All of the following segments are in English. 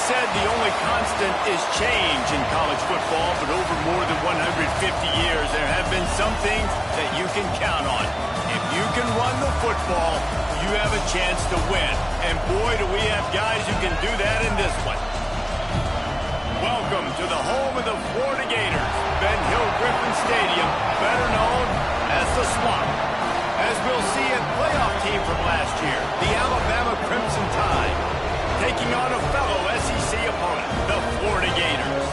said the only constant is change in college football, but over more than 150 years, there have been some things that you can count on. If you can run the football, you have a chance to win. And boy, do we have guys who can do that in this one. Welcome to the home of the Florida Gators, Ben Hill Griffin Stadium, better known as the Swamp. As we'll see, a playoff team from last year, the Alabama Crimson Tide, taking on a fellow SEC opponent, the Florida Gators.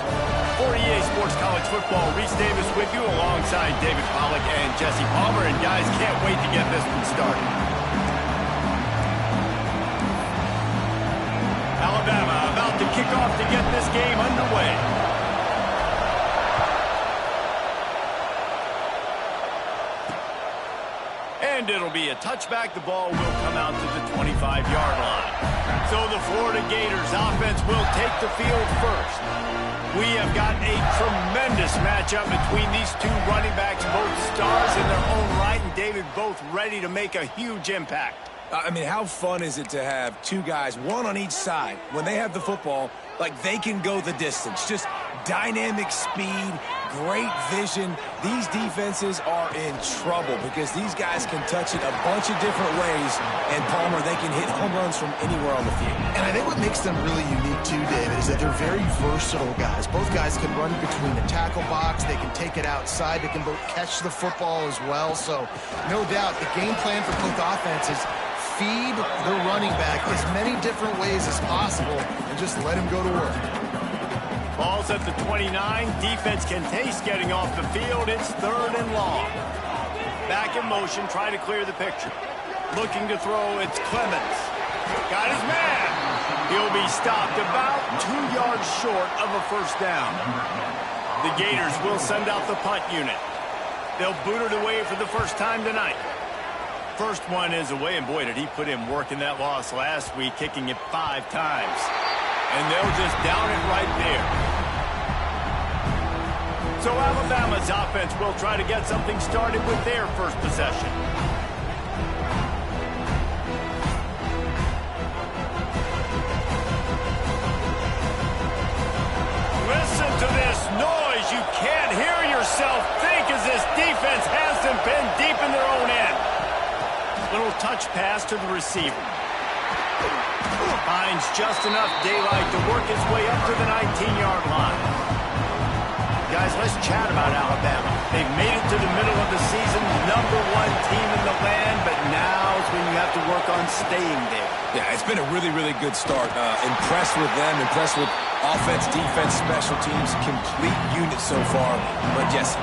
For EA Sports College Football, Reese Davis with you alongside David Pollack and Jesse Palmer. And guys, can't wait to get this one started. Alabama about to kick off to get this game underway. And it'll be a touchback. The ball will come out to the 25-yard line. So the Florida Gators offense will take the field first. We have got a tremendous matchup between these two running backs, both stars in their own right, and David, both ready to make a huge impact. I mean, how fun is it to have two guys, one on each side, when they have the football, like they can go the distance. Just dynamic speed, great vision. These defenses are in trouble because these guys can touch it a bunch of different ways, and Palmer, they can hit home runs from anywhere on the field. And I think what makes them really unique too, David, is that they're very versatile guys. Both guys can run between the tackle box, they can take it outside, they can both catch the football as well. So no doubt the game plan for both offenses, feed the running back as many different ways as possible and just let him go to work. Ball's at the 29. Defense can taste getting off the field. It's 3rd and long. Back in motion, try to clear the picture. Looking to throw, it's Clemens. Got his man. He'll be stopped about 2 yards short of a first down. The Gators will send out the punt unit. They'll boot it away for the first time tonight. First one is away, and boy, did he put in work in that loss last week, kicking it 5 times. And they'll just down it right there. So Alabama's offense will try to get something started with their first possession. Listen to this noise. You can't hear yourself think as this defense has them pinned deep in their own end. Little touch pass to the receiver. Finds just enough daylight to work his way up to the 19-yard line. Guys, let's chat about Alabama. They've made it to the middle of the season, #1 team in the land, but now is when you have to work on staying there. Yeah, it's been a really, really good start. Impressed with them, impressed with offense, defense, special teams, complete unit so far. But yes,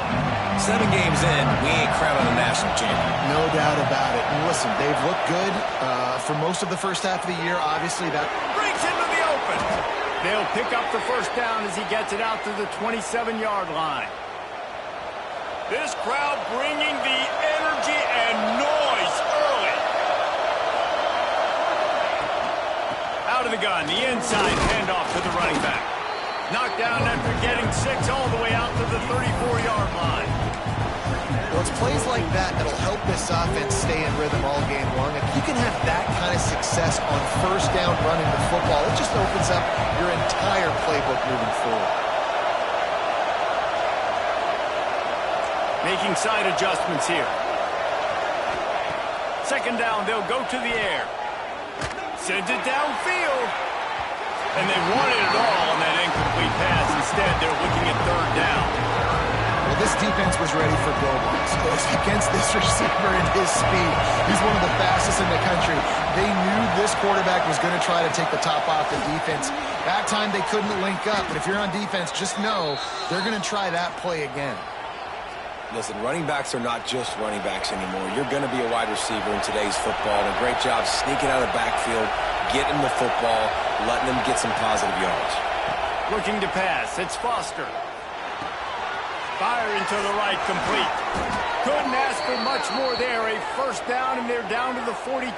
7 games in, we ain't crowning a national champion. No doubt about it. And listen, they've looked good for most of the first half of the year. Obviously, that brings him to the open. They'll pick up the first down as he gets it out to the 27-yard line. This crowd bringing the energy and noise early. Out of the gun, the inside handoff to the running back. Knocked down after getting 6 all the way out to the 34-yard line. Well, it's plays like that that'll help this offense stay in rhythm all game long. If you can have that kind of success on first down running the football, it just opens up your entire playbook moving forward. Making side adjustments here. Second down, they'll go to the air. Sends it downfield. And they wanted it all on that incomplete pass. Instead, they're looking at 3rd down. Well, this defense was ready for go-balls. Against this receiver and his speed, he's one of the fastest in the country. They knew this quarterback was going to try to take the top off the defense. That time they couldn't link up, but if you're on defense, just know they're going to try that play again. Listen, running backs are not just running backs anymore. You're going to be a wide receiver in today's football. And a great job sneaking out of the backfield, getting the football, letting them get some positive yards. Looking to pass. It's Foster. Firing to the right, complete. Couldn't ask for much more there. A first down, and they're down to the 42.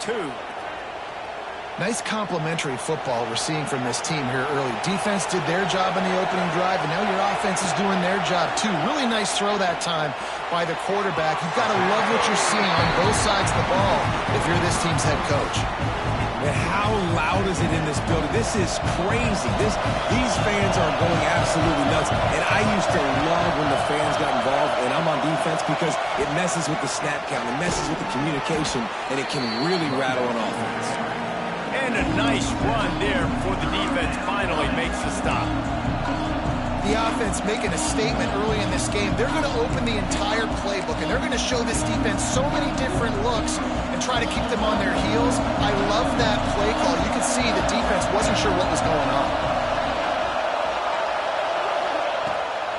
Nice complimentary football we're seeing from this team here early. Defense did their job in the opening drive, and now your offense is doing their job too. Really nice throw that time by the quarterback. You've got to love what you're seeing on both sides of the ball if you're this team's head coach. And how loud is it in this building? This is crazy. These fans are going absolutely nuts. And I used to love when the fans got involved, and I'm on defense, because it messes with the snap count, it messes with the communication, and it can really rattle an offense. And a nice run there before the defense finally makes the stop. The offense making a statement early in this game. They're going to open the entire playbook, and they're going to show this defense so many different looks and try to keep them on their heels. I love that play call. You could see the defense wasn't sure what was going on.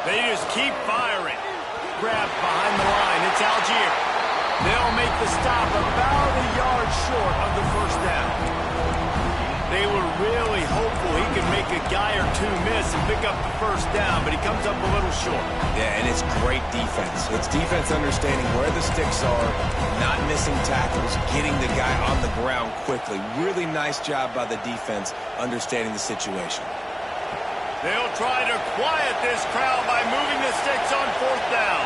They just keep firing. Grab behind the line. It's Algier. They'll make the stop about a yard short of the first down. They were really hopeful he could make a guy or two miss and pick up the first down, but he comes up a little short. Yeah, and it's great defense. It's defense understanding where the sticks are, not missing tackles, getting the guy on the ground quickly. Really nice job by the defense understanding the situation. They'll try to quiet this crowd by moving the sticks on fourth down.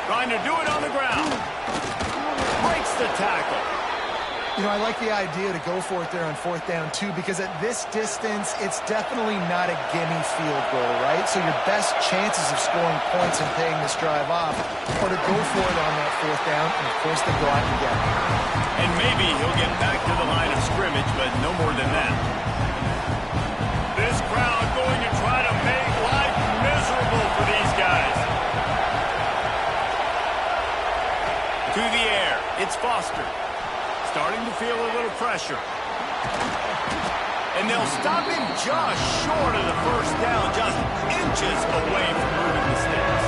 Trying to do it on the ground. Breaks the tackle. You know, I like the idea to go for it there on fourth down, too, because at this distance, it's definitely not a gimme field goal, right? So your best chances of scoring points and paying this drive off are to go for it on that fourth down, and, of course, they go out and get it. And maybe he'll get back to the line of scrimmage, but no more than that. This crowd going to try to make life miserable for these guys. To the air, it's Foster. Starting to feel a little pressure. And they'll stop him just short of the first down, just inches away from moving the sticks.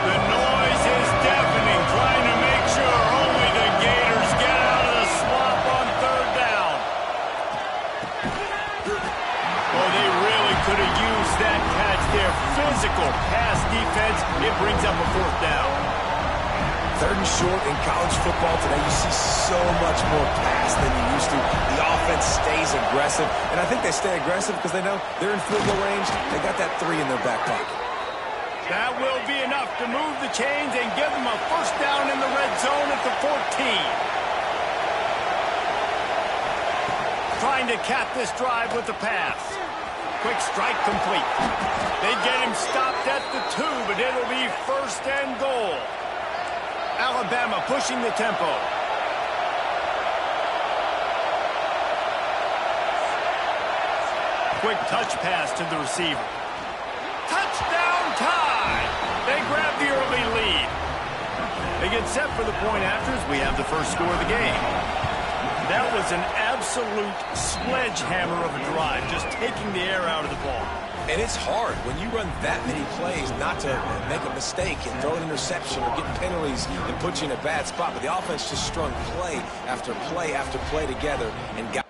The noise is deafening, trying to make sure only the Gators get out of the swamp on third down. Well, they really could have used that catch there. Physical pass defense. It brings up a fourth down. Third and short in college football today, you see so much more pass than you used to. The offense stays aggressive, and I think they stay aggressive because they know they're in field goal range. They got that 3 in their back pocket. That will be enough to move the chains and give them a first down in the red zone at the 14. Trying to cap this drive with the pass. Quick strike complete. They get him stopped at the 2, but it'll be first and goal. Alabama pushing the tempo. Quick touch pass to the receiver. Touchdown tie! They grab the early lead. They get set for the point after as we have the first score of the game. That was an absolute sledgehammer of a drive, just taking the air out of the ball. And it's hard when you run that many plays not to make a mistake and throw an interception or get penalties and put you in a bad spot. But the offense just strung play after play after play together and got...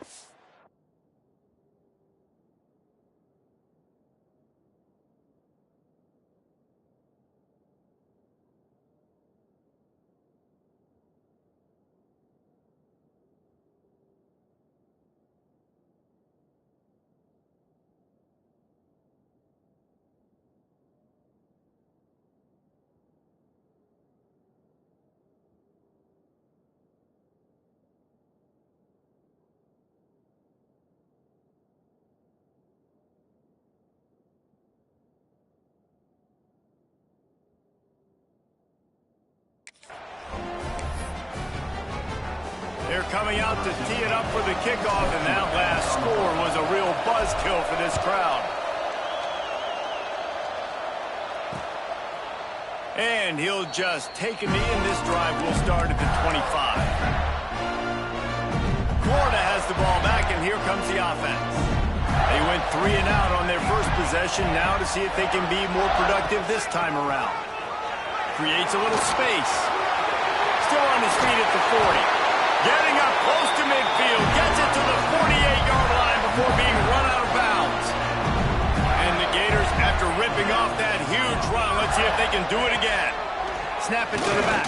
They're coming out to tee it up for the kickoff, and that last score was a real buzzkill for this crowd. And he'll just take a knee, and this drive will start at the 25. Florida has the ball back, and here comes the offense. They went 3 and out on their first possession, now to see if they can be more productive this time around. Creates a little space. Still on his feet at the 40. Getting up close to midfield, gets it to the 48-yard line before being run out of bounds. And the Gators, after ripping off that huge run, let's see if they can do it again. Snap it to the back.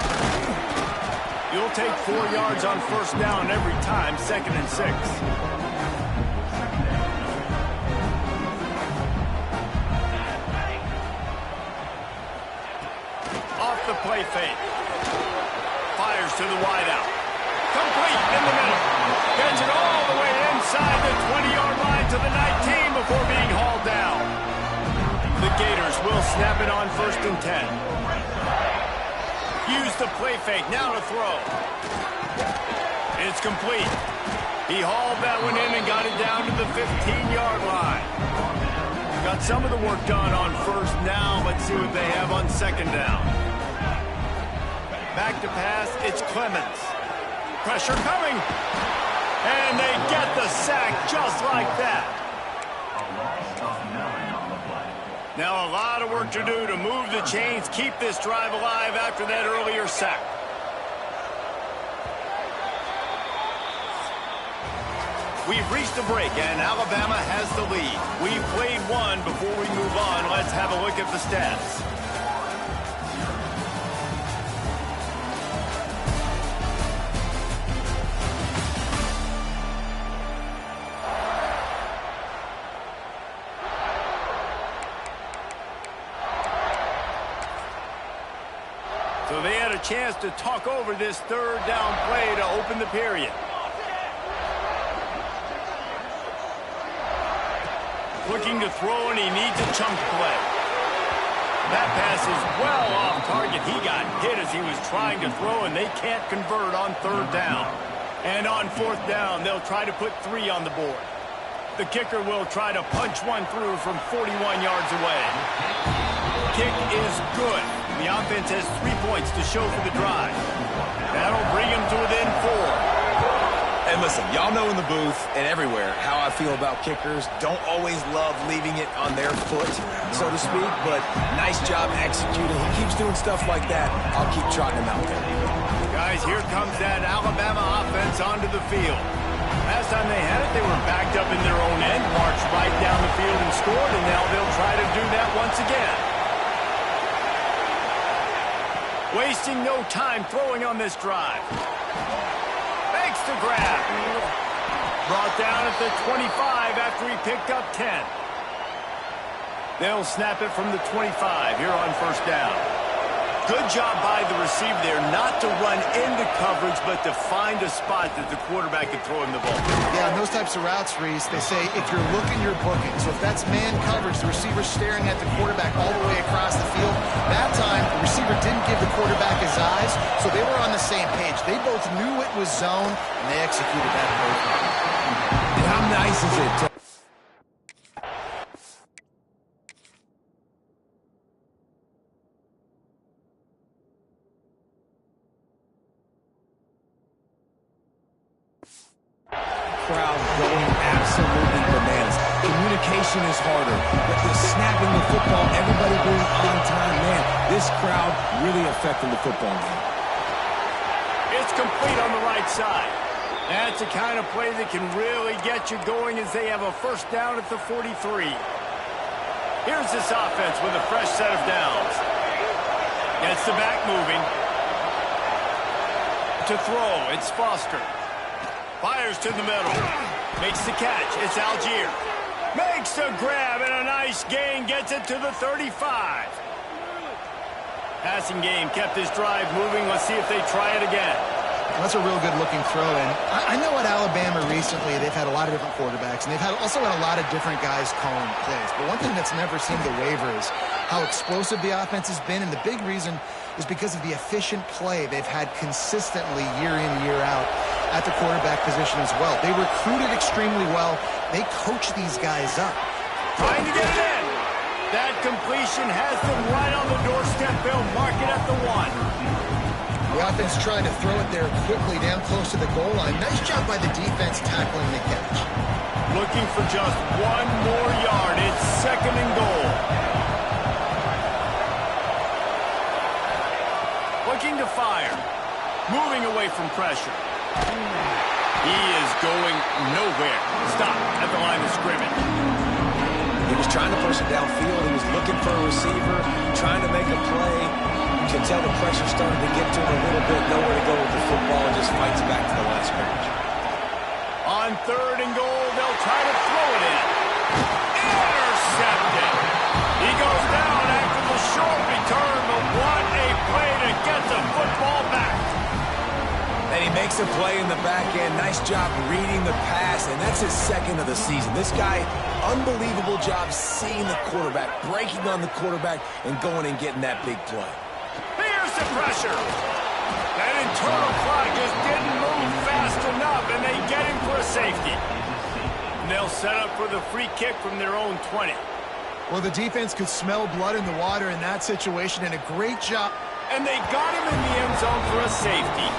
You'll take 4 yards on first down every time, 2nd and 6. Off the play fake. Fires to the wideout. Complete in the middle. Gets it all the way inside the 20-yard line to the 19 before being hauled down. The Gators will snap it on 1st and 10. Use the play fake. Now to throw. It's complete. He hauled that one in and got it down to the 15-yard line. Got some of the work done on 1st. Now let's see what they have on 2nd down. Back to pass. It's Clemens. Pressure coming. And they get the sack just like that. Now a lot of work to do to move the chains, keep this drive alive after that earlier sack. We've reached the break, and Alabama has the lead. We've played one. Before we move on, let's have a look at the stats. So they had a chance to talk over this 3rd down play to open the period. Looking to throw, and he needs a chunk play. That pass is well off target. He got hit as he was trying to throw, and they can't convert on 3rd down. And on 4th down, they'll try to put 3 on the board. The kicker will try to punch one through from 41 yards away. Kick is good. The offense has 3 points to show for the drive. That'll bring him to within 4. And listen, y'all know in the booth and everywhere how I feel about kickers. Don't always love leaving it on their foot, so to speak, but nice job executing. He keeps doing stuff like that. I'll keep trotting him out there. Guys, here comes that Alabama offense onto the field. Last time they had it, they were backed up in their own end, marched right down the field and scored, and now they'll try to do that once again. Wasting no time throwing on this drive. Makes the grab. Brought down at the 25 after he picked up 10. They'll snap it from the 25 here on 1st down. Good job by the receiver there not to run into coverage, but to find a spot that the quarterback could throw him the ball. Yeah, in those types of routes, Reese, they say if you're looking, you're booking. So if that's man coverage, the receiver's staring at the quarterback all the way across the field. That time, the receiver didn't give the quarterback his eyes, so they were on the same page. They both knew it was zone, and they executed that perfectly. And how nice is it to crowd going absolutely bananas. Communication is harder, but the snapping the football, everybody being on time, man, this crowd really affecting the football game. It's complete on the right side. That's the kind of play that can really get you going as they have a 1st down at the 43. Here's this offense with a fresh set of downs. Gets the back moving. To throw, it's Foster. Fires to the middle. Makes the catch. It's Algier. Makes the grab and a nice gain. Gets it to the 35. Passing game kept his drive moving. Let's see if they try it again. That's a real good-looking throw. And I know at Alabama recently, they've had a lot of different quarterbacks, and they've also had a lot of different guys calling plays. But one thing that's never seemed to waver is how explosive the offense has been, and the big reason is because of the efficient play they've had consistently year in, year out at the quarterback position as well. They recruited extremely well. They coach these guys up. Trying to get it in. That completion has them right on the doorstep. They'll mark it at the 1. The offense trying to throw it there quickly down close to the goal line. Nice job by the defense tackling the catch. Looking for just 1 more yard. It's 2nd and goal. Looking to fire. Moving away from pressure. He is going nowhere. Stop at the line of scrimmage. He was trying to push it downfield. He was looking for a receiver, trying to make a play. You can tell the pressure started to get to him a little bit. Nowhere to go with the football, and just fights back to the line of scrimmage. On 3rd and goal, they'll try to throw it in. Intercepted. He goes down after the short return, but what a play to get the football back. And he makes Makes a play in the back end. Nice job reading the pass, and that's his second of the season. This guy, unbelievable job seeing the quarterback, breaking on the quarterback, and going and getting that big play. Here's the pressure. That internal clock just didn't move fast enough, and they get him for a safety. And they'll set up for the free kick from their own 20. Well, the defense could smell blood in the water in that situation, and a great job. And they got him in the end zone for a safety.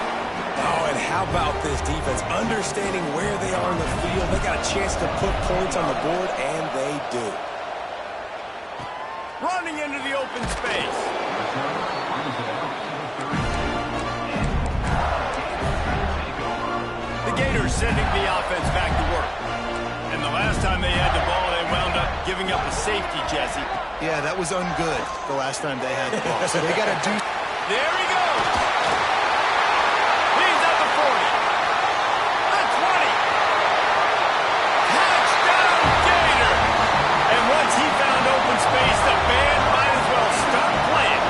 Oh, and how about this defense? Understanding where they are in the field. They got a chance to put points on the board, and they do. Running into the open space. The Gators sending the offense back to work. And the last time they had the ball, they wound up giving up a safety, Jesse. Yeah, that was ungood the last time they had the ball. So they got to do. There he goes. He's at the 40. The 20. Touchdown, Gator. And once he found open space, the band might as well start playing.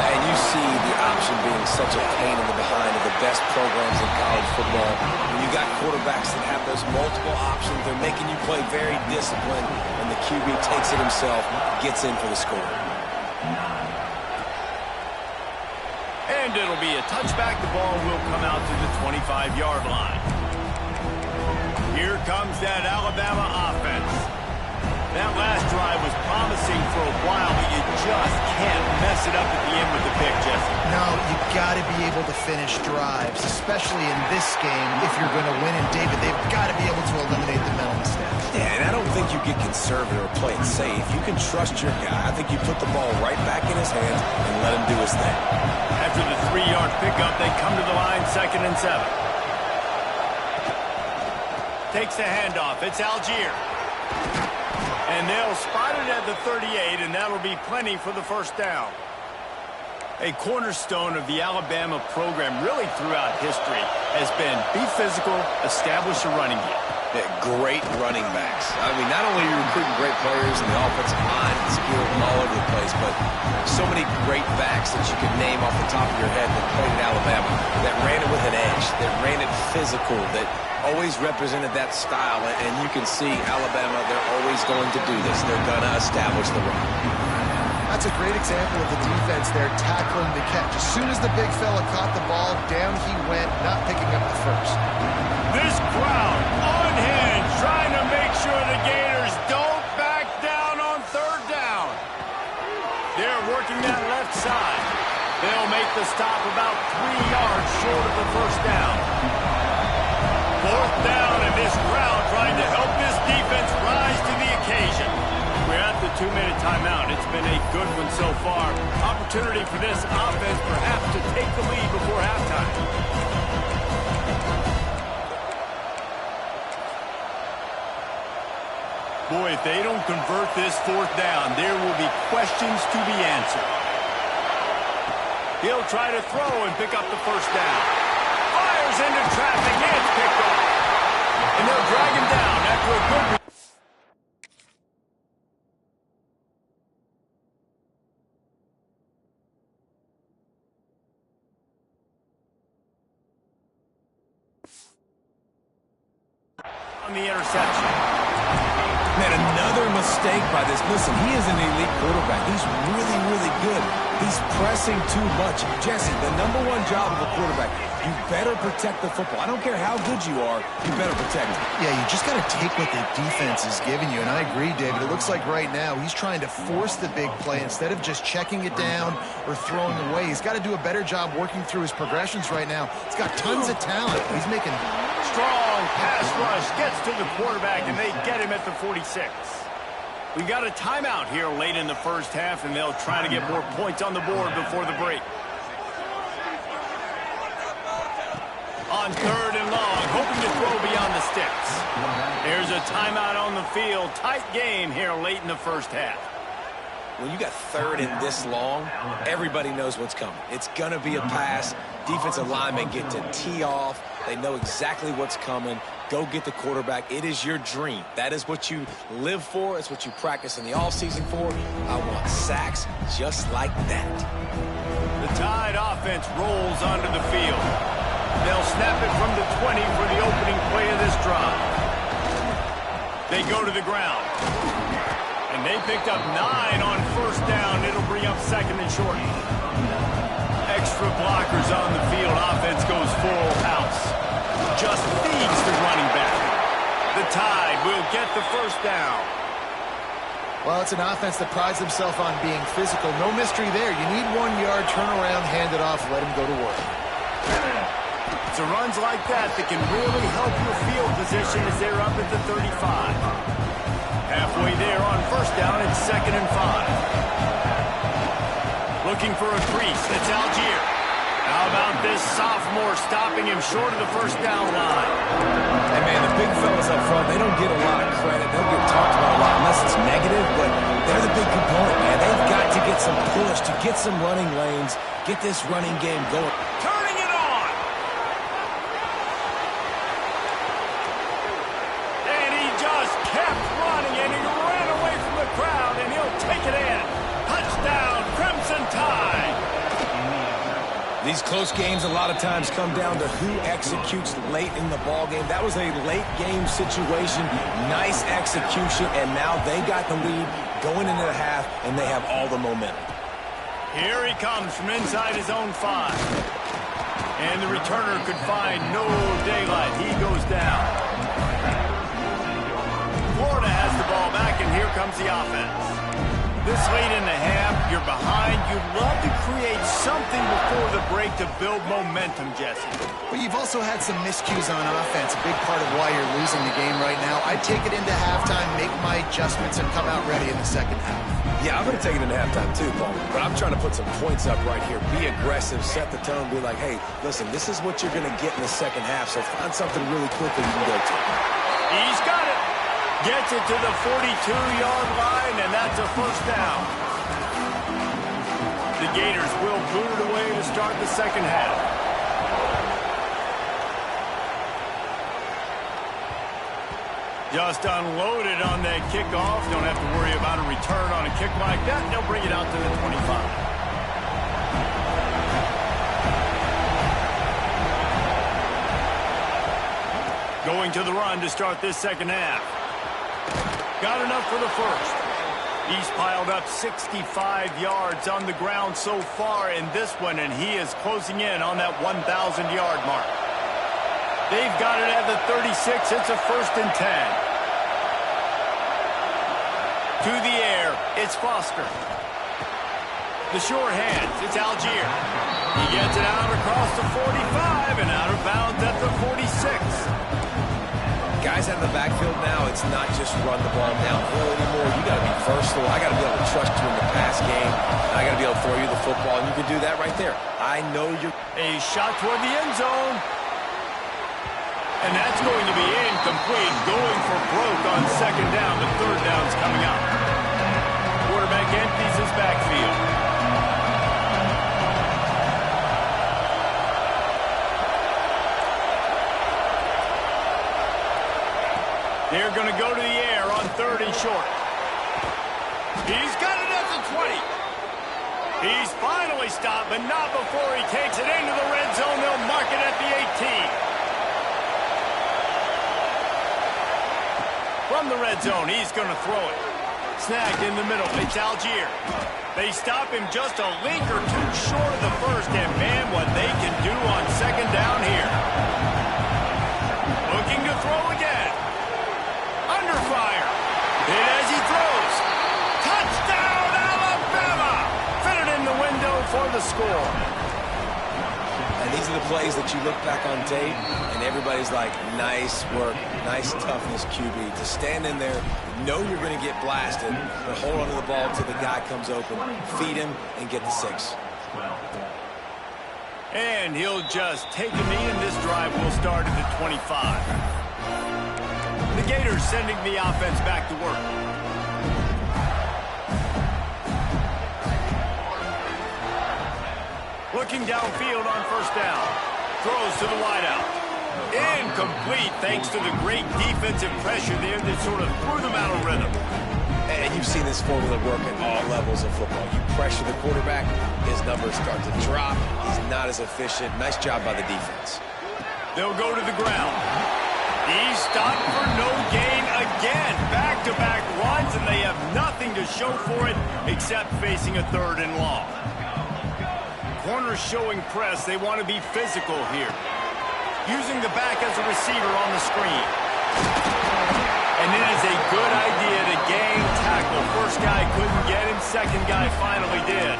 And you see the option being such a pain in the behind of the best programs in college football. When you got quarterbacks that have those multiple options, they're making you play very disciplined, and the QB takes it himself, gets in for the score. And it'll be a touchback. The ball will come out to the 25-yard line. Here comes that Alabama offense. That last drive was promising for a while, but you just can't mess it up at the end with the pick, Jesse. No, you got to be able to finish drives, especially in this game. If you're going to win, and David, they've got to be able to eliminate the mental mistakes. Yeah, and I don't think you get conservative or play it safe. You can trust your guy. I think you put the ball right back in his hands and let him do his thing. After the 3-yard pickup, they come to the line, 2nd and 7. Takes the handoff. It's Algier. And they'll spot it at the 38, and that'll be plenty for the first down. A cornerstone of the Alabama program really throughout history has been be physical, establish a running game. Yeah, great running backs. I mean, not only are you recruiting great players in the offensive line, skilled and all over the place, but so many great backs that you can name off the top of your head that played in Alabama, that ran it with an edge, that ran it physical, that always represented that style. And you can see Alabama, they're always going to do this. They're going to establish the run. That's a great example of the defense there tackling the catch. As soon as the big fella caught the ball, down he went, not picking up the first. This crowd on hand trying to make sure the Gators don't back down on 3rd down. They're working that left side. They'll make the stop about 3 yards short of the first down. 4th down, and this crowd trying to help this defense rise to the occasion. We're at the 2-minute timeout. It's been a good one so far. Opportunity for this offense perhaps to take the lead before halftime. Boy, if they don't convert this 4th down, there will be questions to be answered. He'll try to throw and pick up the first down. Fires into traffic. It's picked off. And they'll drag him down after a good... on the interception. Man, another mistake by this. Listen, he is an elite quarterback. He's really, really good. He's pressing too much. Jesse, the #1 job of a quarterback, you better protect the football. I don't care how good you are, you better protect it. Yeah, you just got to take what the defense is giving you, and I agree, David. It looks like right now he's trying to force the big play instead of just checking it down or throwing away. He's got to do a better job working through his progressions right now. He's got tons of talent. He's making... Strong pass rush gets to the quarterback, and they get him at the 46. We got a timeout here late in the first half, and they'll try to get more points on the board before the break. On 3rd and long, hoping to throw beyond the sticks. There's a timeout on the field. Tight game here late in the first half. When you got 3rd and this long, everybody knows what's coming. It's going to be a pass. Defensive linemen get to tee off. They know exactly what's coming. Go get the quarterback. It is your dream. That is what you live for. It's what you practice in the offseason for. I want sacks just like that. The Tide offense rolls onto the field. They'll snap it from the 20 for the opening play of this drive. They go to the ground. And they picked up 9 on first down. It'll bring up second and short. Extra blockers on the field. Offense goes full house. Just feeds the running back. The Tide will get the first down. Well, it's an offense that prides themselves on being physical. No mystery there. You need 1 yard, turn around, hand it off, let him go to work. It's runs like that that can really help your field position as they're up at the 35. Halfway there on first down, it's 2nd and 5. Looking for a crease. It's Algier. How about this sophomore stopping him short of the first down line? Hey, man, the big fellas up front, they don't get a lot of credit. They don't get talked about a lot unless it's negative, but they're the big component, man. They've got to get some push, to get some running lanes, get this running game going. Turning it on! And he just kept running, and he ran away from the crowd, and he'll take it in. Touchdown, Crimson Tide! These close games a lot of times come down to who executes late in the ball game. That was a late game situation, nice execution, and now they got the lead going into the half, and they have all the momentum. Here he comes from inside his own 5. And the returner could find no daylight. He goes down. Florida has the ball back, and here comes the offense. This late in the half, you're behind. You'd love to create something before the break to build momentum, Jesse. But you've also had some miscues on offense, a big part of why you're losing the game right now. I'd take it into halftime, make my adjustments, and come out ready in the second half. Yeah, I'm going to take it into halftime too, Paul. But I'm trying to put some points up right here. Be aggressive, set the tone, be like, hey, listen, this is what you're going to get in the second half, so find something really quickly you can go to. He's got it. Gets it to the 42-yard line, and that's a first down. The Gators will boot it away to start the second half. Just unloaded on that kickoff. Don't have to worry about a return on a kick like that. They'll bring it out to the 25. Going to the run to start this second half. Got enough for the first. He's piled up 65 yards on the ground so far in this one, and he is closing in on that 1,000-yard mark. They've got it at the 36. It's a 1st and 10. To the air, it's Foster. The short hands, it's Algier. He gets it out across the 45 and out of bounds at the 46. Guys out of the backfield now, it's not just run the ball downhill anymore. You got to be versatile. I got to be able to trust you in the pass game. I got to be able to throw you the football, and you can do that right there. I know you're... A shot toward the end zone. And that's going to be incomplete. Going for broke on second down. The third down's coming out. Quarterback empties his backfield. They're going to go to the air on 3rd and short. He's got it at the 20. He's finally stopped, but not before he takes it into the red zone. They'll mark it at the 18. From the red zone, he's going to throw it. Snagged in the middle. It's Algier. They stop him just a link or two short of the first, and man, what they can do on second down here. Looking to throw again. Under fire. Hit as he throws. Touchdown, Alabama! Fit it in the window for the score. And these are the plays that you look back on tape, and everybody's like, nice work, nice toughness, QB. To stand in there, know you're going to get blasted, but hold on to the ball until the guy comes open, feed him, and get the 6. And he'll just take a knee, and this drive will start at the 25. The Gators sending the offense back to work. Looking downfield on first down. Throws to the wideout. Incomplete thanks to the great defensive pressure there that sort of threw them out of rhythm. And you've seen this formula work at all levels of football. You pressure the quarterback, his numbers start to drop. He's not as efficient. Nice job by the defense. They'll go to the ground. He's stopped for no gain again. Back-to-back runs, and they have nothing to show for it except facing a 3rd and long. Corners showing press. They want to be physical here. Using the back as a receiver on the screen. And it is a good idea to gang tackle. First guy couldn't get him. Second guy finally did.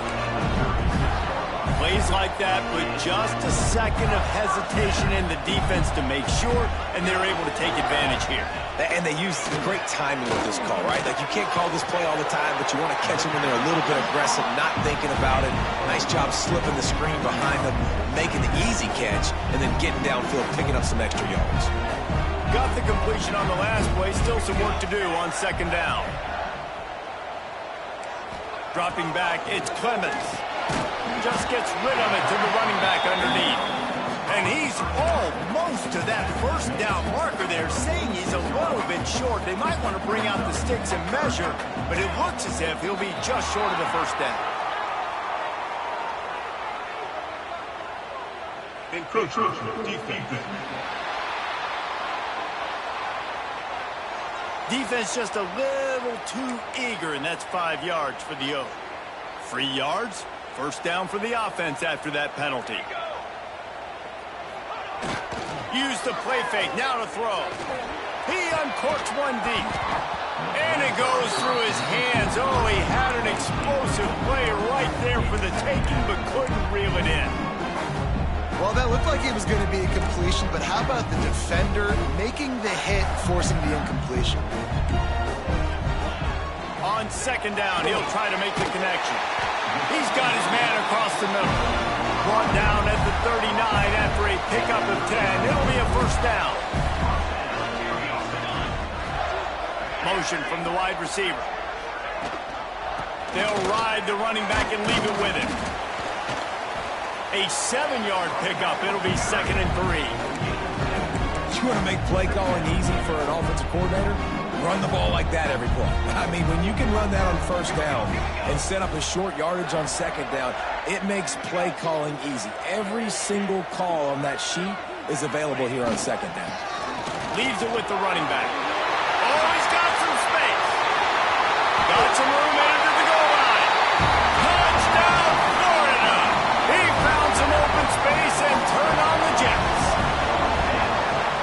Plays like that with just a second of hesitation in the defense to make sure, and they're able to take advantage here. And they use great timing with this call, right? Like, you can't call this play all the time, but you want to catch them when they're a little bit aggressive, not thinking about it. Nice job slipping the screen behind them, making the easy catch, and then getting downfield, picking up some extra yards. Got the completion on the last play. Still some work to do on 2nd down. Dropping back, it's Clemens. Just gets rid of it to the running back underneath. And he's almost to that 1st down marker there, saying he's a little bit short. They might want to bring out the sticks and measure, but it looks as if he'll be just short of the 1st down. Defense just a little too eager, and that's 5 yards for the O. 3 yards, 1st down for the offense after that penalty. Use the play fake, now to throw. He uncorks one deep. And it goes through his hands. Oh, he had an explosive play right there for the taking, but couldn't reel it in. Well, that looked like it was going to be a completion, but how about the defender making the hit, forcing the incompletion? On 2nd down, he'll try to make the connection. He's got his man across the middle. Brought down at the 39 after a pickup of 10. It'll be a 1st down. Motion from the wide receiver. They'll ride the running back and leave it with him. A 7-yard pickup. It'll be 2nd and 3. You want to make play calling easy for an offensive coordinator? Run the ball like that every play. I mean, when you can run that on 1st down and set up a short yardage on 2nd down, it makes play calling easy. Every single call on that sheet is available here on 2nd down. Leaves it with the running back. Oh, he's got some space. Got some room into the goal line. Touchdown, Florida. He found some open space and turned on the Jets.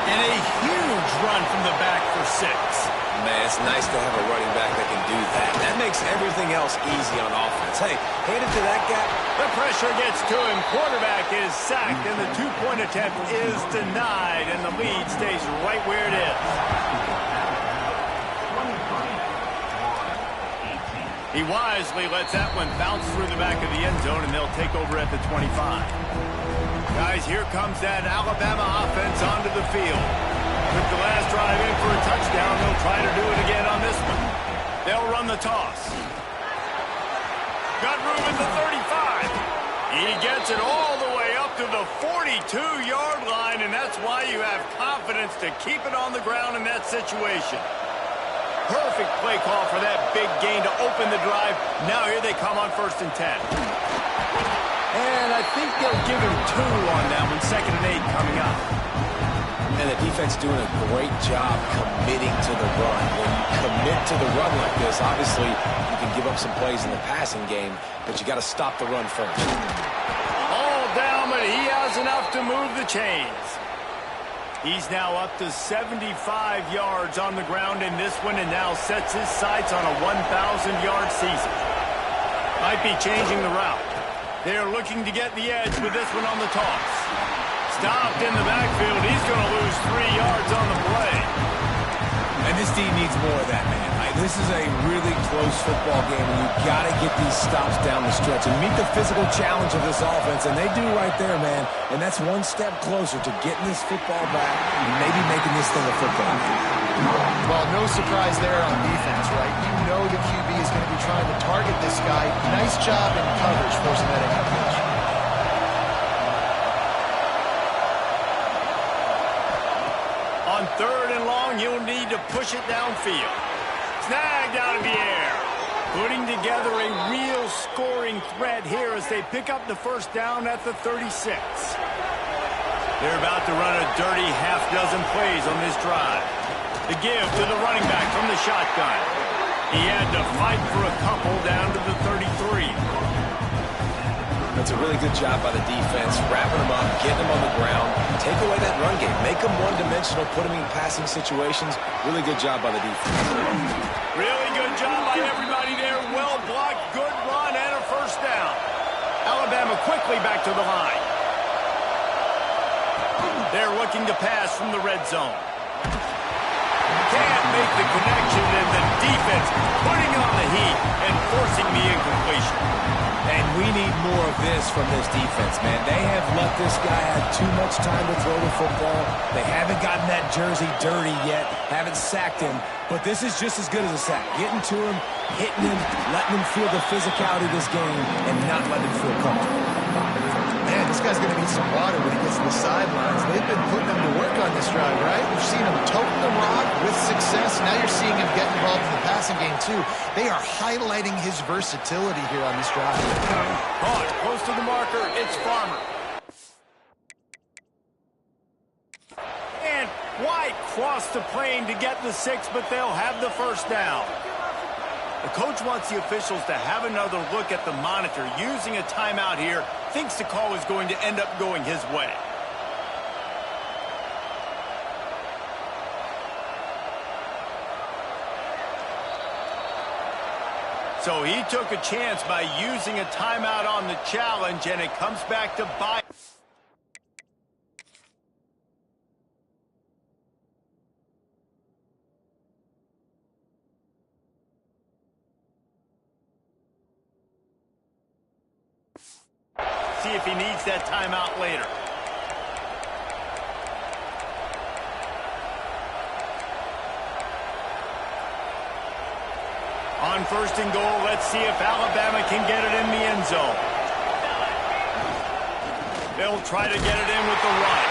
And a huge run from the back for 6. Man, it's nice to have a running back that can do that. That makes everything else easy on offense. Hey, hand it to that guy. The pressure gets to him. Quarterback is sacked, and the 2-point attempt is denied, and the lead stays right where it is. He wisely lets that one bounce through the back of the end zone, and they'll take over at the 25. Guys, here comes that Alabama offense onto the field. Took the last drive in for a touchdown. They'll try to do it again on this one. They'll run the toss. Got room in the 35. He gets it all the way up to the 42-yard line, and that's why you have confidence to keep it on the ground in that situation. Perfect play call for that big gain to open the drive. Now here they come on 1st and 10. And I think they'll give him 2 on that one. 2nd and 8 coming up. And the defense doing a great job committing to the run. When you commit to the run like this, obviously you can give up some plays in the passing game, but you got to stop the run first. All down, but he has enough to move the chains. He's now up to 75 yards on the ground in this one, and now sets his sights on a 1,000-yard season. Might be changing the route. They're looking to get the edge with this one on the toss. Stopped in the backfield. He's going to lose 3 yards on the play. And this team needs more of that, man. This is a really close football game, and you've got to get these stops down the stretch and meet the physical challenge of this offense, and they do right there, man. And that's one step closer to getting this football back and maybe making this thing a football game. Well, no surprise there on defense, right? You know the QB is going to be trying to target this guy. Nice job in coverage forcing that incompletion. long, he'll need to push it downfield. Snagged out of the air. Putting together a real scoring threat here as they pick up the first down at the 36. They're about to run a dirty half-dozen plays on this drive. The give to the running back from the shotgun. He had to fight for a couple down to the 33. That's a really good job by the defense, wrapping them up, getting them on the ground, take away that run game, make them one-dimensional, put them in passing situations. Really good job by the defense. Really good job by everybody there. Well blocked, good run, and a first down. Alabama quickly back to the line. They're looking to pass from the red zone. Can't make the connection, and the defense putting on the heat and forcing the incompletion. And we need more of this from this defense, man. They have let this guy have too much time to throw the football. They haven't gotten that jersey dirty yet, haven't sacked him. But this is just as good as a sack. Getting to him, hitting him, letting him feel the physicality of this game, and not letting him feel comfortable. Man, this guy's going to need some water when he gets to the sidelines. They've been putting him to work on this drive, right? We've seen him toting the rock with success. Now you're seeing him get involved in the passing game, too. They are highlighting his versatility here on this drive. Caught close to the marker. It's Farmer. And White crossed the plane to get the 6, but they'll have the first down. The coach wants the officials to have another look at the monitor. Using a timeout here, thinks the call is going to end up going his way. So he took a chance by using a timeout on the challenge, and it comes back to bite. See if he needs that timeout later. On first and goal, let's see if Alabama can get it in the end zone. They'll try to get it in with the run.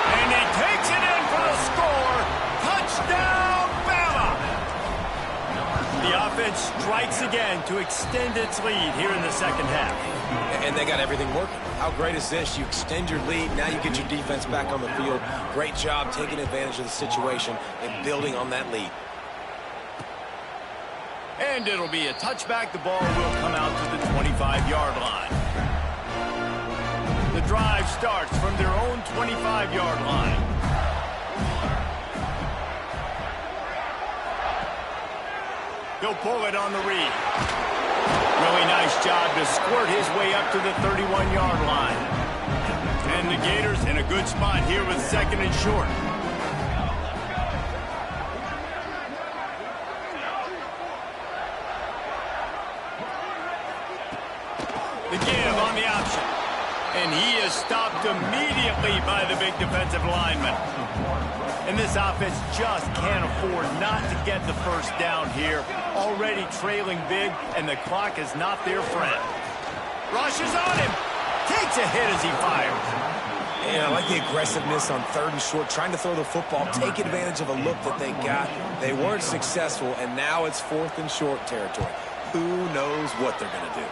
And he takes it in for the score. Touchdown, Bama! The offense strikes again to extend its lead here in the second half. And they got everything working. How great is this? You extend your lead, now you get your defense back on the field. Great job taking advantage of the situation and building on that lead. And it'll be a touchback. The ball will come out to the 25-yard line. The drive starts from their own 25-yard line. He'll pull it on the read. Really nice job to squirt his way up to the 31-yard line. And the Gators in a good spot here with second and short. The give on the option. And he is stopped immediately by the big defensive lineman. And this offense just can't afford not to get the first down here. Already trailing big, and the clock is not their friend. Rushes on him. Takes a hit as he fires. Yeah, I like the aggressiveness on third and short, trying to throw the football, take advantage of a look that they got. They weren't successful, and now it's fourth and short territory. Who knows what they're going to do?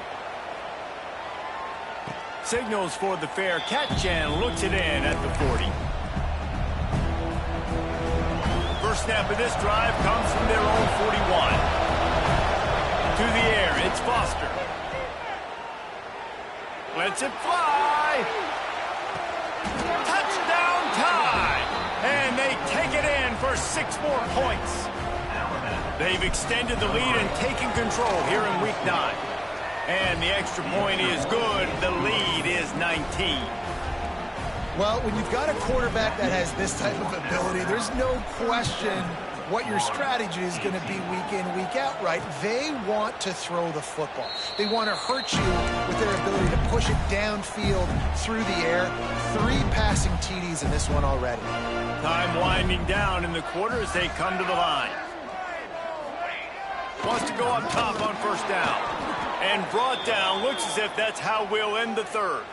Signals for the fair catch and looks it in at the 40. First snap of this drive comes from their own 41. To the air, it's Foster. Lets it fly. Touchdown time. And they take it in for 6 more points. They've extended the lead and taken control here in week 9. And the extra point is good. The lead is 19. Well, when you've got a quarterback that has this type of ability, there's no question what your strategy is going to be week in, week out, right? They want to throw the football. They want to hurt you with their ability to push it downfield through the air. 3 passing TDs in this one already. Time winding down in the quarter as they come to the line. Wants to go up top on first down. And brought down. Looks as if that's how we'll end the third.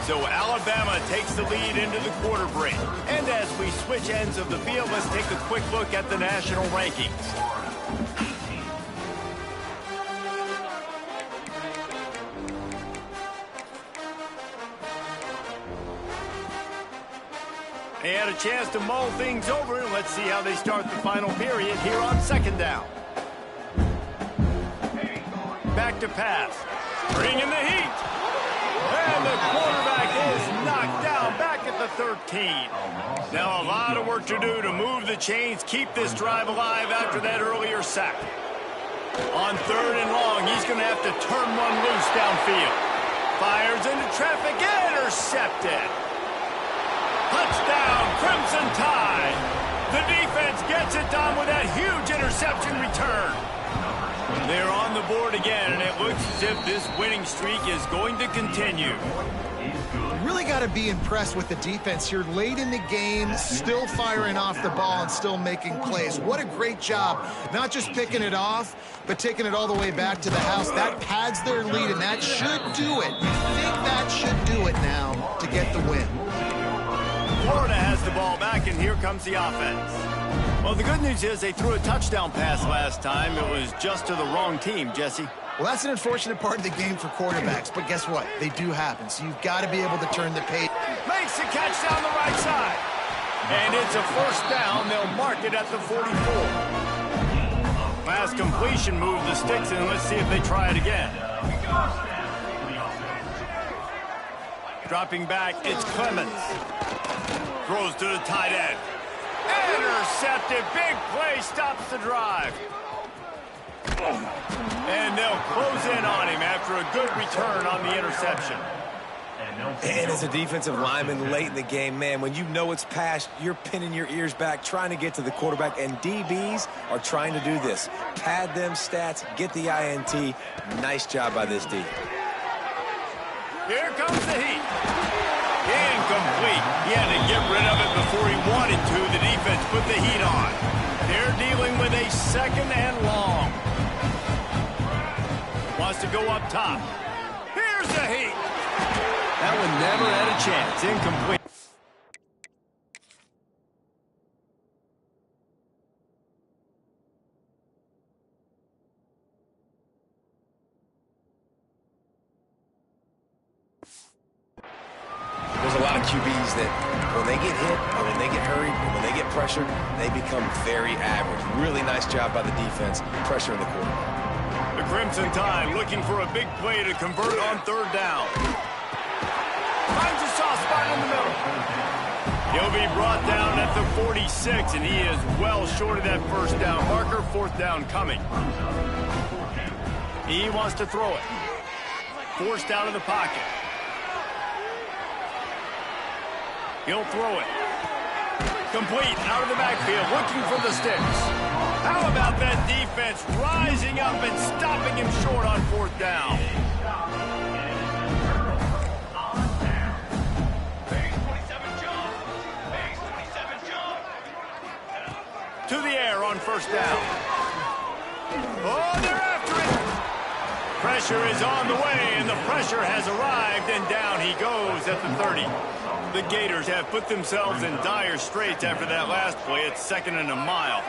So Alabama takes the lead into the quarter break. And as we switch ends of the field, let's take a quick look at the national rankings. They had a chance to mull things over, and let's see how they start the final period here on second down. Back to pass. Bringing the heat. And the quarterback is knocked down back at the 13. Now a lot of work to do to move the chains, keep this drive alive after that earlier sack. On third and long, he's going to have to turn one loose downfield. Fires into traffic, intercepted. Touchdown, Crimson Tide. The defense gets it done with that huge interception return. They're on the board again, and it looks as if this winning streak is going to continue. You really got to be impressed with the defense here late in the game, still firing off the ball and still making plays. What a great job, not just picking it off, but taking it all the way back to the house. That pads their lead, and that should do it. You think that should do it now to get the win. Florida has the ball back, and here comes the offense. Well, the good news is they threw a touchdown pass last time. It was just to the wrong team, Jesse. Well, that's an unfortunate part of the game for quarterbacks, but guess what? They do happen, so you've got to be able to turn the page. Makes the catch down the right side. And it's a first down. They'll mark it at the 44. Last completion moved the sticks, and let's see if they try it again. Dropping back, it's Clemens. Throws to the tight end. Intercepted. Big play stops the drive. And they'll close in on him after a good return on the interception. And as a defensive lineman late in the game, man, when you know it's passed, you're pinning your ears back, trying to get to the quarterback, and DBs are trying to do this. Pad them stats, get the INT. Nice job by this D. Here comes the heat. Incomplete. He had to get rid of it before he wanted to. The defense put the heat on. They're dealing with a second and long. Wants to go up top. Here's the heat. That one never had a chance. Incomplete. There's a lot of QBs that when they get hit or when they get hurried and when they get pressured, they become very average. Really nice job by the defense, pressuring the quarterback. The Crimson Tide looking for a big play to convert on third down. Finds a soft spot in the middle. He'll be brought down at the 46, and he is well short of that first down marker. Fourth down coming. He wants to throw it. Forced out of the pocket. He'll throw it. Complete out of the backfield, looking for the sticks. How about that defense rising up and stopping him short on fourth down? To the air on first down. Oh, they're after it. Pressure is on the way, and the pressure has arrived, and down he goes at the 30. The Gators have put themselves in dire straits after that last play. It's second and a mile.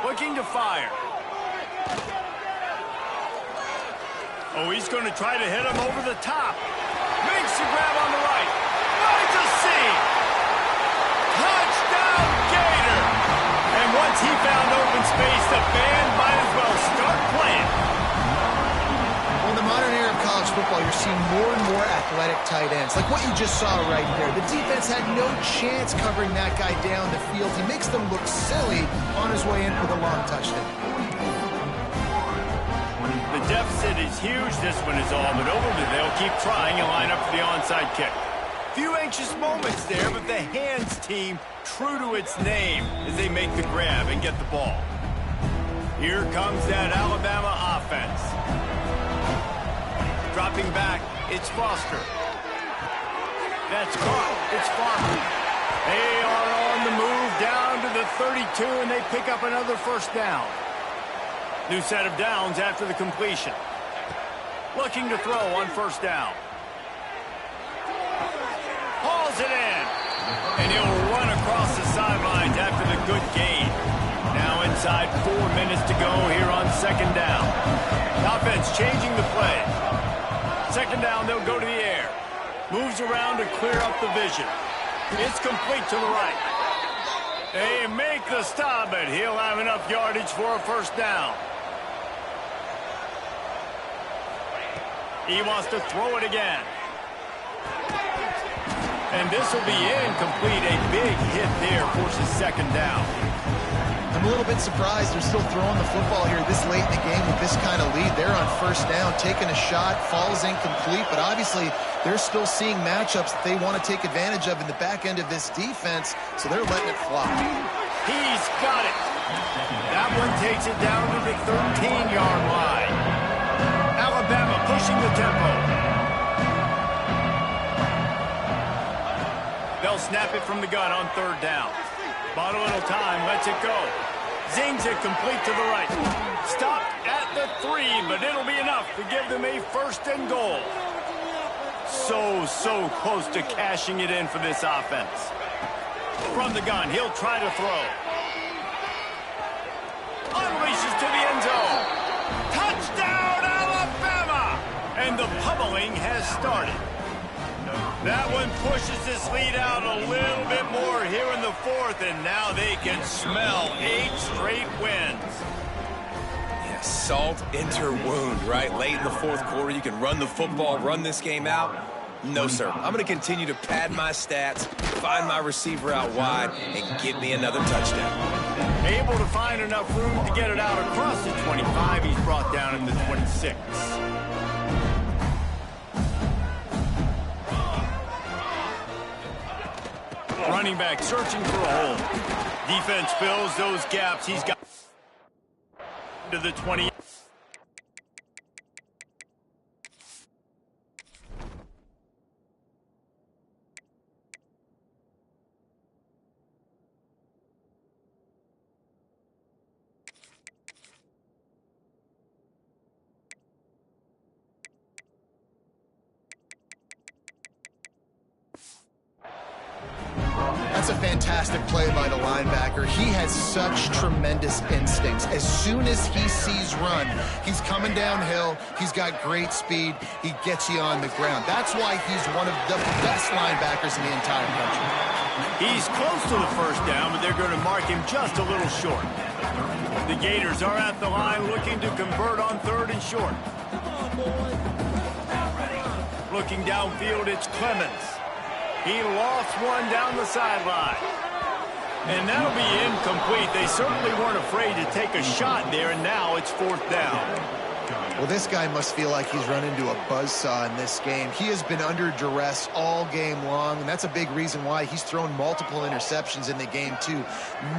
Looking to fire. Oh, he's going to try to hit him over the top. Makes the grab on the right. Finds a seam. Touchdown, Gator! And once he found open space, the band might as well start playing. In the modern era of college football, you're seeing more and more athletic tight ends, like what you just saw right there. The defense had no chance covering that guy down the field. He makes them look silly on his way in for the long touchdown. The deficit is huge. This one is all but over, but they'll keep trying and line up for the onside kick. Few anxious moments there, but the hands team true to its name as they make the grab and get the ball. Here comes that Alabama offense. Dropping back, it's Foster. That's caught. It's Farmer. They are on the move down to the 32, and they pick up another first down. New set of downs after the completion. Looking to throw on first down. Hauls it in. And he'll run across the sidelines after the good gain. Now inside 4 minutes to go here on second down. Offense changing the play. Second down, they'll go to the air. Moves around to clear up the vision. It's complete to the right. They make the stop, but he'll have enough yardage for a first down. He wants to throw it again. And this will be incomplete. A big hit there forces second down. I'm a little bit surprised they're still throwing the football here this late in the game with this kind of lead. They're on first down, taking a shot, falls incomplete, but obviously they're still seeing matchups that they want to take advantage of in the back end of this defense, so they're letting it fly. He's got it. That one takes it down to the 13-yard line. Alabama pushing the tempo. They'll snap it from the gun on third down. Bought a little time, lets it go. Zings it complete to the right. Stopped at the 3, but it'll be enough to give them a first and goal. So close to cashing it in for this offense. From the gun, he'll try to throw. Unleashes to the end zone. Touchdown, Alabama! And the pummeling has started. That one pushes this lead out a little bit more here in the fourth, and now they can smell 8 straight wins. Yeah, salt enter wound, right? Late in the fourth quarter, you can run the football, run this game out. No, sir. I'm going to continue to pad my stats, find my receiver out wide, and get me another touchdown. Able to find enough room to get it out across the 25. He's brought down in the 26. Running back searching for a hole. Defense fills those gaps. He's got to the 20. That's a fantastic play by the linebacker. He has such tremendous instincts. As soon as he sees run, he's coming downhill. He's got great speed. He gets you on the ground. That's why he's one of the best linebackers in the entire country. He's close to the first down, but they're going to mark him just a little short. The Gators are at the line looking to convert on third and short. Looking downfield, it's Clemens. He lost one down the sideline. And that'll be incomplete. They certainly weren't afraid to take a shot there, and now it's fourth down. Well, this guy must feel like he's run into a buzzsaw in this game. He has been under duress all game long, and that's a big reason why he's thrown multiple interceptions in the game, too.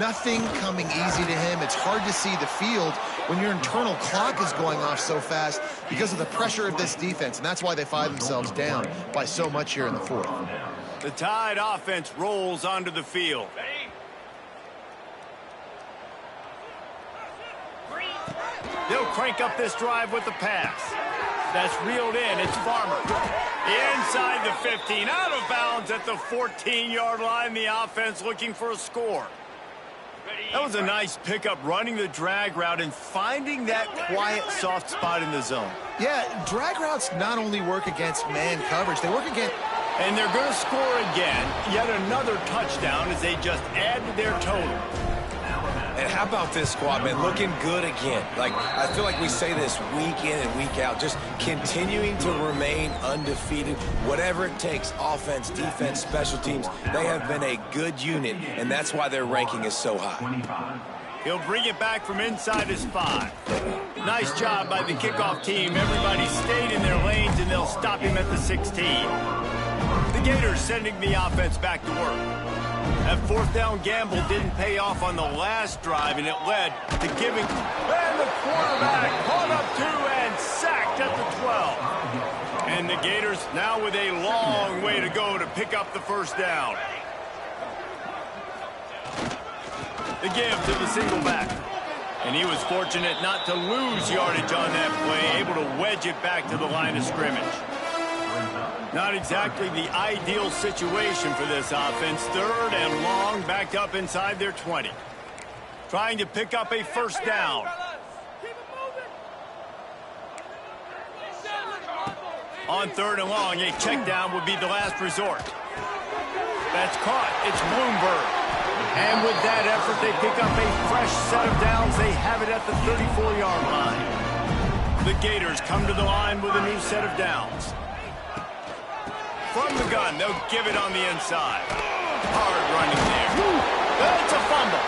Nothing coming easy to him. It's hard to see the field when your internal clock is going off so fast because of the pressure of this defense, and that's why they find themselves down by so much here in the fourth. The Tide offense rolls onto the field. They'll crank up this drive with the pass. That's reeled in. It's Farmer. Inside the 15. Out of bounds at the 14-yard line. The offense looking for a score. That was a nice pickup, running the drag route and finding that quiet, soft spot in the zone. Yeah, drag routes not only work against man coverage, they work against... And they're going to score again. Yet another touchdown as they just add to their total. And how about this squad, man? Looking good again. Like, I feel like we say this week in and week out, just continuing to remain undefeated. Whatever it takes, offense, defense, special teams, they have been a good unit, and that's why their ranking is so high. He'll bring it back from inside his 5. Nice job by the kickoff team. Everybody stayed in their lanes, and they'll stop him at the 16. The Gators sending the offense back to work. That fourth down gamble didn't pay off on the last drive, and it led to giving. And the quarterback caught up 2 and sacked at the 12. And the Gators now with a long way to go to pick up the first down. The give to the single back. And he was fortunate not to lose yardage on that play, able to wedge it back to the line of scrimmage. Not exactly the ideal situation for this offense. 3rd and long, backed up inside their 20. Trying to pick up a first down. On 3rd and long, a check down would be the last resort. That's caught. It's Bloomberg. And with that effort, they pick up a fresh set of downs. They have it at the 34-yard line. The Gators come to the line with a new set of downs. From the gun, they'll give it on the inside. Hard running there. That's a fumble.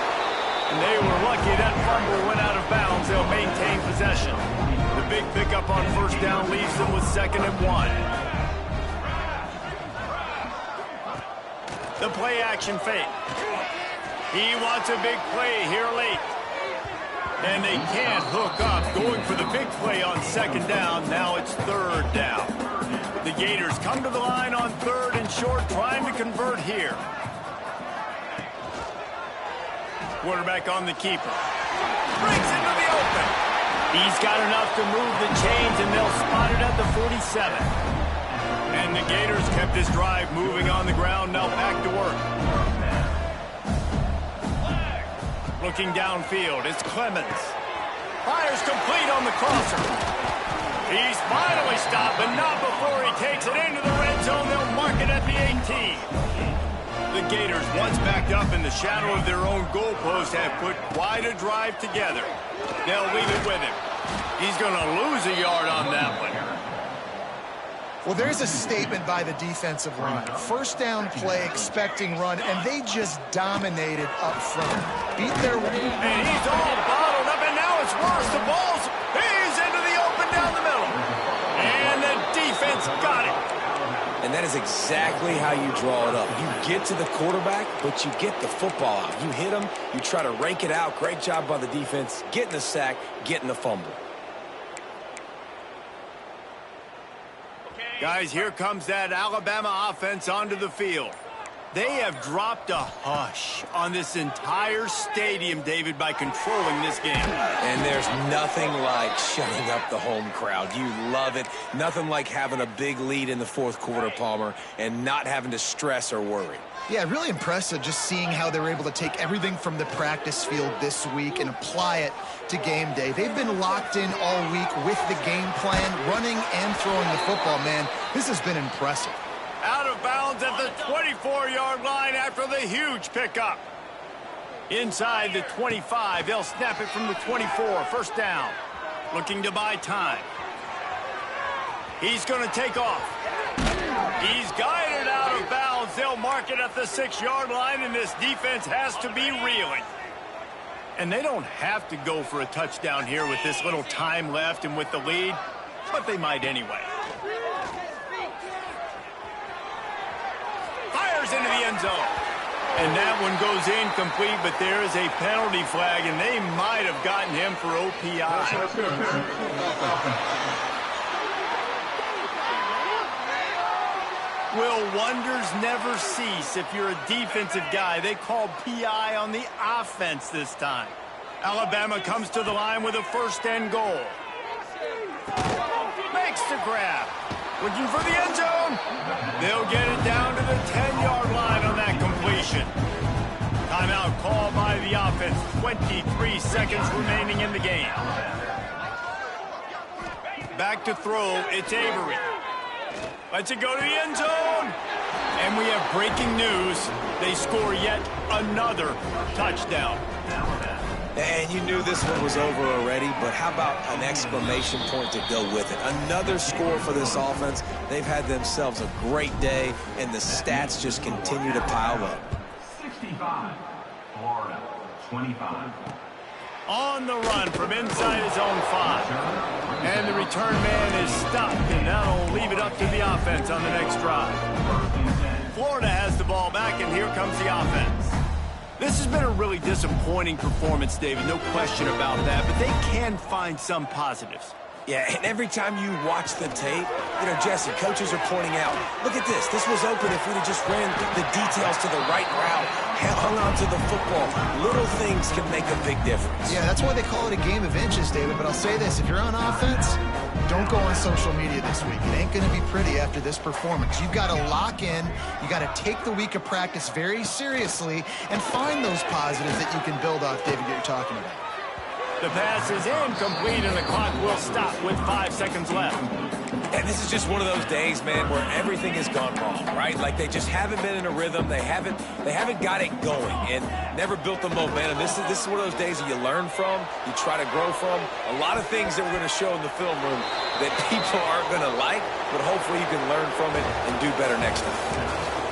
And they were lucky that fumble went out of bounds. They'll maintain possession. The big pickup on first down leaves them with 2nd and 1. The play action fake. He wants a big play here late. And they can't hook up. Going for the big play on 2nd down. Now it's 3rd down. The Gators come to the line on 3rd and short, trying to convert here. Quarterback on the keeper. Brings into the open. He's got enough to move the chains, and they'll spot it at the 47. And the Gators kept this drive moving on the ground. Now back to work. Looking downfield, it's Clemens. Fires complete on the crosser. He's finally stopped, but not before he takes it into the red zone. They'll mark it at the 18. The Gators, once backed up in the shadow of their own goalpost, have put quite a drive together. They'll leave it with him. He's going to lose a yard on that one. Well, there's a statement by the defensive line. First down play, expecting run, and they just dominated up front. Beat their... And he's all bottled up, and now it's worse. The ball's... He's into the open down the middle. And the defense got it. And that is exactly how you draw it up. You get to the quarterback, but you get the football out. You hit him, you try to rake it out. Great job by the defense, getting the sack, getting the fumble. Guys, here comes that Alabama offense onto the field. They have dropped a hush on this entire stadium, David, by controlling this game. And there's nothing like shutting up the home crowd. You love it. Nothing like having a big lead in the 4th quarter, Palmer, and not having to stress or worry. Yeah, really impressive just seeing how they were able to take everything from the practice field this week and apply it to game day. They've been locked in all week with the game plan, running and throwing the football. Man, this has been impressive. Out of bounds at the 24-yard line after the huge pickup. Inside the 25, they'll snap it from the 24. First down. Looking to buy time. He's going to take off. He's guided out of bounds. They'll mark it at the 6-yard line, and this defense has to be reeling. And they don't have to go for a touchdown here with this little time left and with the lead, but they might anyway. Fires into the end zone. And that one goes incomplete, but there is a penalty flag, and they might have gotten him for OPI. Will wonders never cease if you're a defensive guy? They called PI on the offense this time. Alabama comes to the line with a 1st and goal. Makes the grab. Looking for the end zone. They'll get it down to the 10-yard line on that completion. Timeout called by the offense. 23 seconds remaining in the game. Back to throw. It's Avery. Lets it go to the end zone. And we have breaking news. They score yet another touchdown. And you knew this one was over already, but how about an exclamation point to go with it? Another score for this offense. They've had themselves a great day, and the stats just continue to pile up. 65, Florida, 25. On the run from inside his own 5. And the return man is stopped, and that'll leave it up to the offense on the next drive. Florida has the ball back, and here comes the offense. This has been a really disappointing performance, David, no question about that, but they can find some positives. Yeah, and every time you watch the tape, you know, Jesse, coaches are pointing out, look at this. This was open if we'd have just ran the details to the right route, hung on to the football. Little things can make a big difference. Yeah, that's why they call it a game of inches, David. But I'll say this, if you're on offense, don't go on social media this week. It ain't going to be pretty after this performance. You've got to lock in. You got to take the week of practice very seriously and find those positives that you can build off, David, that you're talking about. The pass is incomplete, and the clock will stop with 5 seconds left. And this is just one of those days, man, where everything has gone wrong, right? Like they just haven't been in a rhythm. They haven't got it going and never built the momentum. This is one of those days that you learn from, you try to grow from. A lot of things that we're going to show in the film room that people aren't going to like, but hopefully you can learn from it and do better next time.